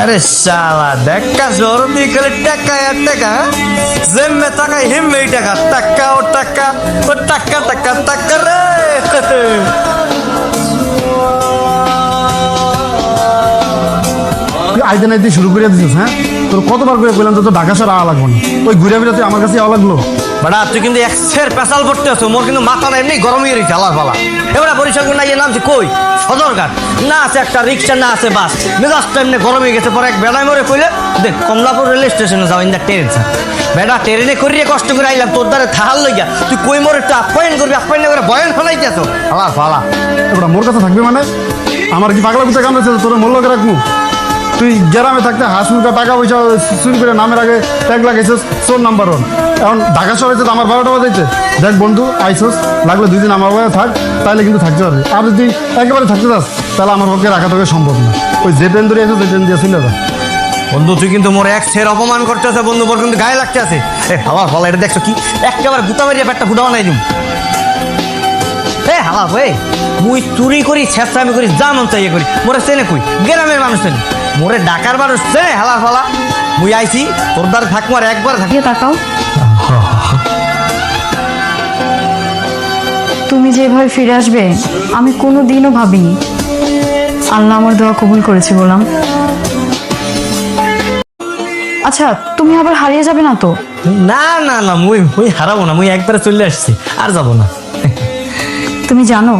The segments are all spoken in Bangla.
আরে শালা দেখা জোর দিয়ে গেলে টাকা আর টাকা জেমে টাকা হিমে টাকা টাকা ও টাকা ও টাকা টাকা টাকা রে আইতে নাইতে শুরু করে দিছিস। হ্যাঁ, তোর কতবার করে বললাম তো ঢাকা শহর আওয়া লাগবো না, ওই ঘুরে ফিরে তুই আমার কাছে আওয়া লাগলো। বাড়া তুই কিন্তু এক্সের পেশাল পড়তে আছো, মোর কিন্তু মাথা এমনি গরম হয়ে গেছে আলার পালা। এবার বরিশাল না ইয়ে নামছে কই সদরঘাট, না আছে একটা রিক্সা, না আছে বাস, মেজাজটা এমনি গরম হয়ে গেছে। পরে এক বেড়ায় মরে কইলে দেখ কমলাপুর রেল স্টেশনে যাও ইন দ্য ট্রেন স্যার। বেড়া ট্রেনে করিয়ে কষ্ট করে আইলাম তোর দ্বারে থাহার লইয়া, তুই কই মোর একটু আপ্যায়ন করবি, আপ্যায়ন করে বয়ান ফেলাইতে আছো আলার পালা। এবার মোর কাছে থাকবে মানে আমার কি পাগলা কুচা কামড়েছে তোর মোল্লকে রাখবো? তুই গ্রামে থাকতে হাঁস মুখা টাকা পয়সা চুরি করে নামের আগে ট্যাগ লাগাইছিস চোর নাম্বার 1। এখন ঢাকা শহরে তো আমার 12টা বাজাইছে। দেখ বন্ধু আইসোস, লাগলে 2 দিন আমার বাড়ি থাক, তাইলে কিন্তু থাকতে পারবি। আর যদি একেবারে থাকতে চাস তাহলে আমার পক্ষে রাখা তোকে সম্ভব না। ওই যে ট্রেন ধরে আসো, যে ট্রেন দিয়ে চলে যা। বন্ধু তুই কিন্তু মোর এক্সের অপমান করতেছে বন্ধু, মোর কিন্তু গায়ে লাগতে আছে। হালার ফলা এটা দেখছো কি একেবারে গুতা মারিয়া পেটটা ফুটা বানাই দিম। হালা ভাই মুই চুরি করি ছেঁচড়ামি করি যা মন চাইয়ে করি, মোরে চেনে কই গ্রামের মানুষ চেনে, মোরে ডাকার মানুষ চেনে। হালার ফলা মুই আইছি তোর দ্বারা থাকবো আর একবার থাকিয়ে তাকাও, তুমি যেভাবে ফিরে আসবে আমি কোনো দিনও ভাবিনি। আল্লাহ আমার দোয়া কবুল করেছে বললাম। আচ্ছা তুমি আবার হারিয়ে যাবে না তো? না না না মুই মুই হারাবো না, মুই একবারে চলে আসছি আর যাবো না। তুমি জানো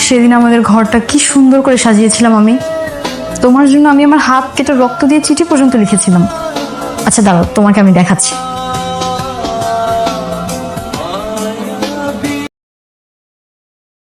সেদিন আমাদের ঘরটা কি সুন্দর করে সাজিয়েছিলাম আমি তোমার জন্য। আমি আমার হাত কেটে রক্ত দিয়ে চিঠি পর্যন্ত লিখেছিলাম। আচ্ছা দাঁড়াও তোমাকে আমি দেখাচ্ছি।